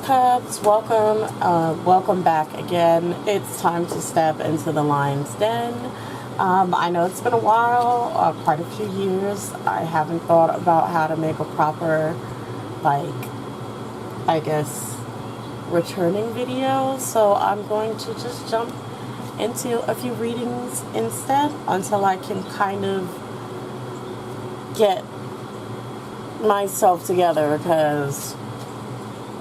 Cubs, welcome back again. It's time to step into the lion's den. I know it's been a while, quite a few years. I haven't thought about how to make a proper, I guess, returning video, so I'm going to just jump into a few readings instead until I can kind of get myself together, because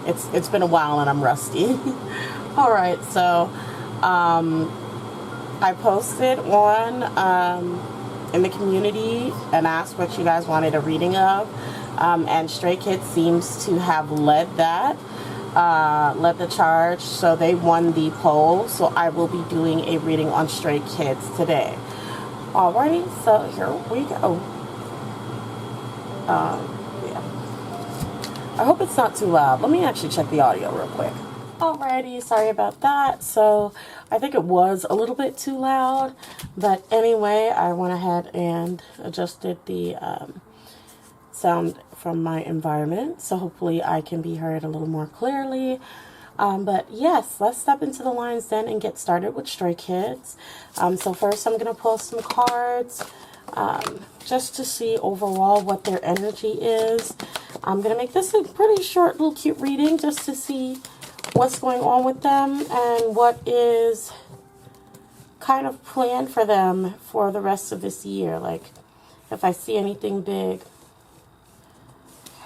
it's been a while and I'm rusty. Alright, so I posted one in the community and asked what you guys wanted a reading of, and Stray Kids seems to have led the charge, so they won the poll. So I will be doing a reading on Stray Kids today. Alrighty, so here we go. I hope it's not too loud. Let me actually check the audio real quick. Alrighty, sorry about that. So I think it was a little bit too loud, but anyway, I went ahead and adjusted the sound from my environment, so hopefully I can be heard a little more clearly. But yes, let's step into the lion's den and get started with Stray Kids. So first I'm going to pull some cards just to see overall what their energy is. I'm going to make this a pretty short little cute reading just to see what's going on with them and what is kind of planned for them for the rest of this year. Like, if I see anything big.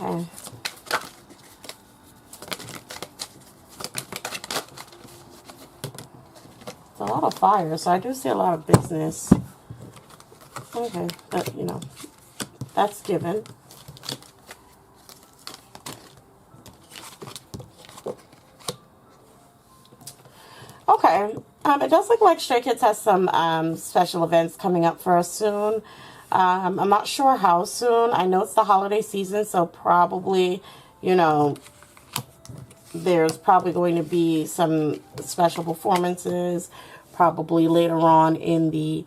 Okay. It's a lot of fire, so I do see a lot of business. Okay, but you know, that's given. Okay, it does look like Stray Kids has some special events coming up for us soon. I'm not sure how soon. I know it's the holiday season, so probably, you know, there's probably going to be some special performances, probably later on in the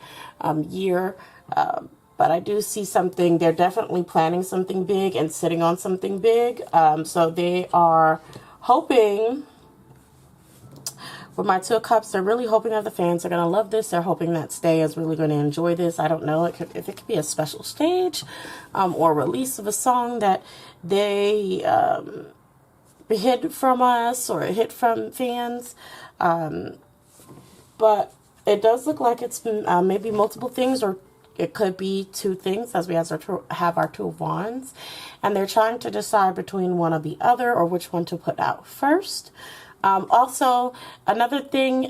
year. But I do see something. They're definitely planning something big and sitting on something big. So they are hoping. With my Two of Cups, they're really hoping that the fans are going to love this. They're hoping that Stay is really going to enjoy this. I don't know if it could be a special stage or release of a song that they hid from us or hid from fans. But it does look like it's maybe multiple things, or it could be two things, as we have our Two of Wands. And they're trying to decide between one or the other, or which one to put out first. Also, another thing,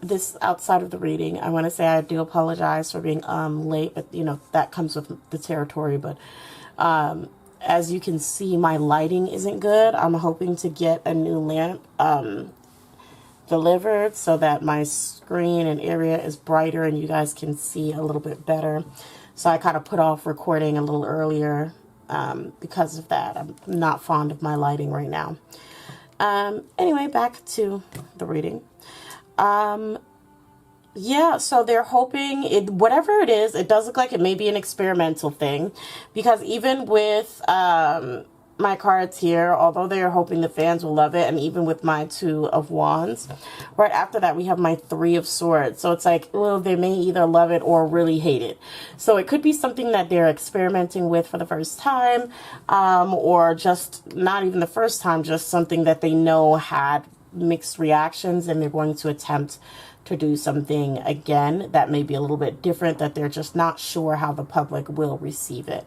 this outside of the reading, I want to say I do apologize for being late, but you know, that comes with the territory. But as you can see, my lighting isn't good. I'm hoping to get a new lamp delivered so that my screen and area is brighter and you guys can see a little bit better. So I kind of put off recording a little earlier because of that. I'm not fond of my lighting right now. Anyway, back to the reading. Yeah, so they're hoping whatever it is, it does look like it may be an experimental thing, because even with, my cards here, although they are hoping the fans will love it, and even with my Two of Wands, right after that we have my Three of Swords. So it's like, well, they may either love it or really hate it. So it could be something that they're experimenting with for the first time, or just not even the first time, just something that they know had mixed reactions, and they're going to attempt to do something again that may be a little bit different, that they're just not sure how the public will receive it.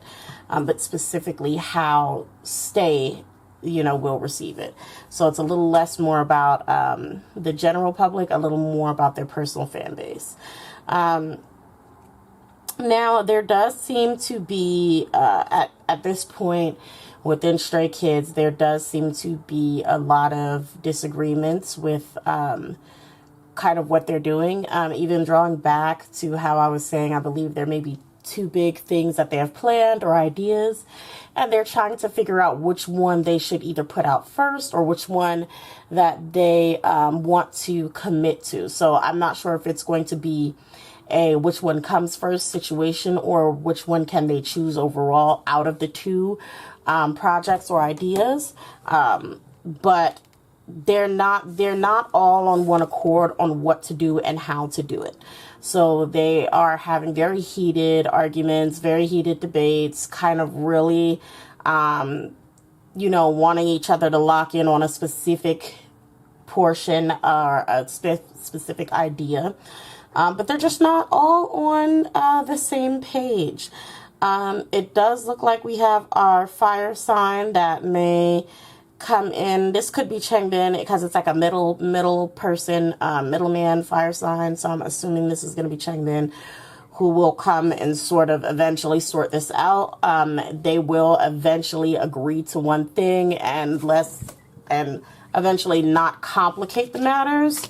But specifically how Stay, you know, will receive it. So it's a little less more about the general public, a little more about their personal fan base. Now, there does seem to be, at this point, within Stray Kids, there does seem to be a lot of disagreements with kind of what they're doing. Even drawing back to how I was saying, I believe there may be two big things that they have planned or ideas, and they're trying to figure out which one they should either put out first or which one that they want to commit to. So I'm not sure if it's going to be a which one comes first situation, or which one can they choose overall out of the two projects or ideas. But they're not all on one accord on what to do and how to do it. So they are having very heated arguments, very heated debates, kind of really, wanting each other to lock in on a specific portion or a specific idea. But they're just not all on the same page. It does look like we have our fire sign that may come in. This could be Chengden because it's like a middle person, middleman fire sign. So I'm assuming this is going to be Chengden, who will come and sort of eventually sort this out. They will eventually agree to one thing and eventually not complicate the matters.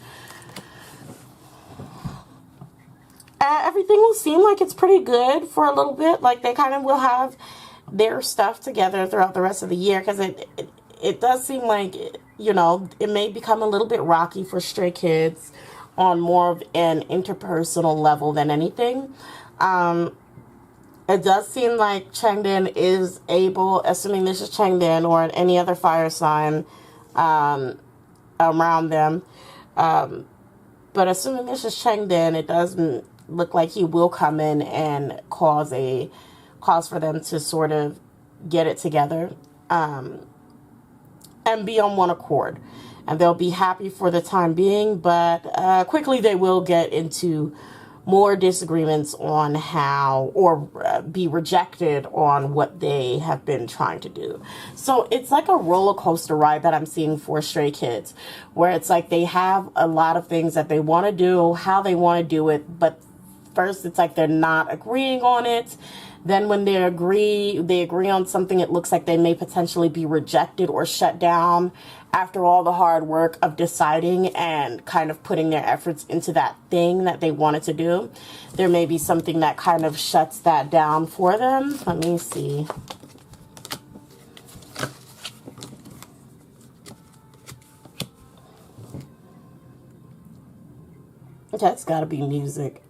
Everything will seem like it's pretty good for a little bit. Like they kind of will have their stuff together throughout the rest of the year, because it does seem like, it may become a little bit rocky for Stray Kids on more of an interpersonal level than anything. It does seem like Chengden is able, assuming this is Chengden or any other fire sign around them, but assuming this is Chengden, it doesn't look like he will come in and cause for them to sort of get it together and be on one accord. And they'll be happy for the time being, but quickly they will get into more disagreements on how, or be rejected on what they have been trying to do. So it's like a roller coaster ride that I'm seeing for Stray Kids, where it's like they have a lot of things that they want to do, how they want to do it, but first it's like they're not agreeing on it. Then when they agree on something, it looks like they may potentially be rejected or shut down after all the hard work of deciding and kind of putting their efforts into that thing that they wanted to do. There may be something that kind of shuts that down for them. Let me see. That's got to be music.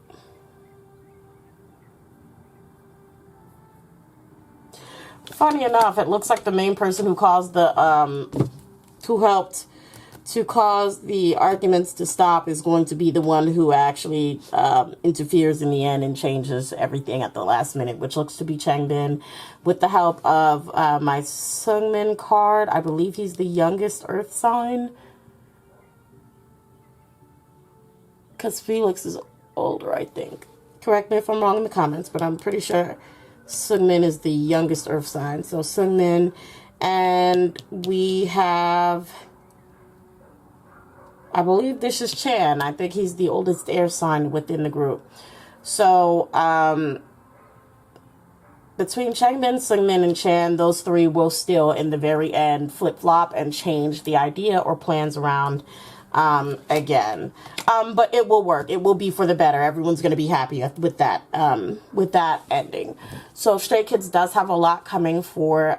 Funny enough, it looks like the main person who caused who helped to cause the arguments to stop is going to be the one who actually interferes in the end and changes everything at the last minute, which looks to be Chengden, with the help of my Seungmin card. I believe he's the youngest Earth sign, because Felix is older, I think. Correct me if I'm wrong in the comments, but I'm pretty sure Seungmin is the youngest Earth sign. So Seungmin, and we have, I believe this is Chan. I think he's the oldest air sign within the group. So between Changmin, Seungmin, and Chan, those three will still, in the very end, flip-flop and change the idea or plans around again. But it will work. It will be for the better. Everyone's going to be happy with that ending. So Stray Kids does have a lot coming for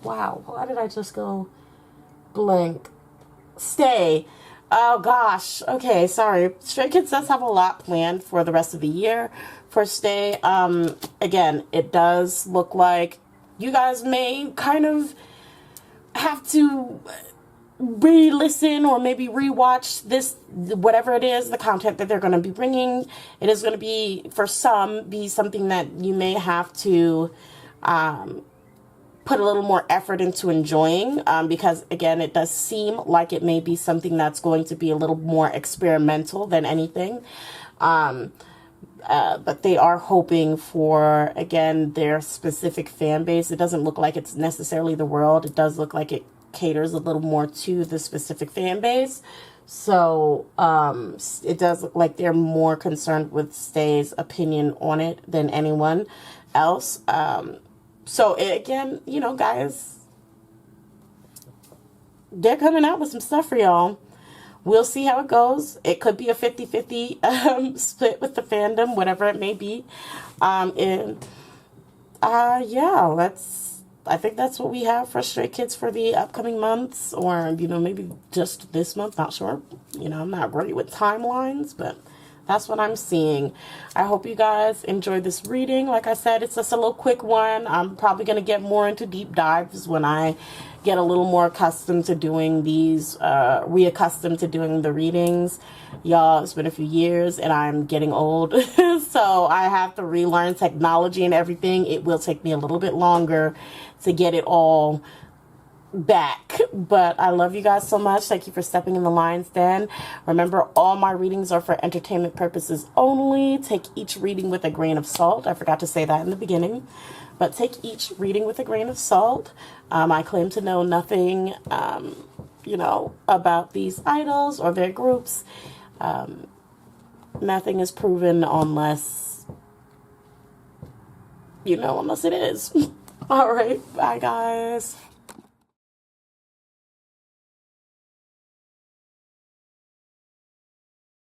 wow, why did I just go blank? Stay. Oh gosh. Okay, sorry. Stray Kids does have a lot planned for the rest of the year for Stay. Again, it does look like you guys may kind of have to re-listen or maybe re-watch this, whatever it is, the content that they're going to be bringing. It is going to be, for some, be something that you may have to put a little more effort into enjoying, because again, it does seem like it may be something that's going to be a little more experimental than anything. But they are hoping for, again, their specific fan base. It doesn't look like it's necessarily the world. It does look like it caters a little more to the specific fan base. So it does look like they're more concerned with Stay's opinion on it than anyone else. So again, you know, guys, they're coming out with some stuff for y'all. We'll see how it goes. It could be a 50-50 split with the fandom, whatever it may be. Yeah, I think that's what we have for Stray Kids for the upcoming months, or, you know, maybe just this month, not sure. You know, I'm not great with timelines, but That's what I'm seeing. I hope you guys enjoyed this reading. Like I said, it's just a little quick one. I'm probably going to get more into deep dives when I get a little more accustomed to doing these, reaccustomed to doing the readings. Y'all, it's been a few years and I'm getting old. So I have to relearn technology and everything. It will take me a little bit longer to get it all back, but I love you guys so much. Thank you for stepping in the lion's den. Remember, all my readings are for entertainment purposes only. Take each reading with a grain of salt. I forgot to say that in the beginning, but take each reading with a grain of salt. I claim to know nothing, about these idols or their groups. Nothing is proven unless it is. All right, bye guys.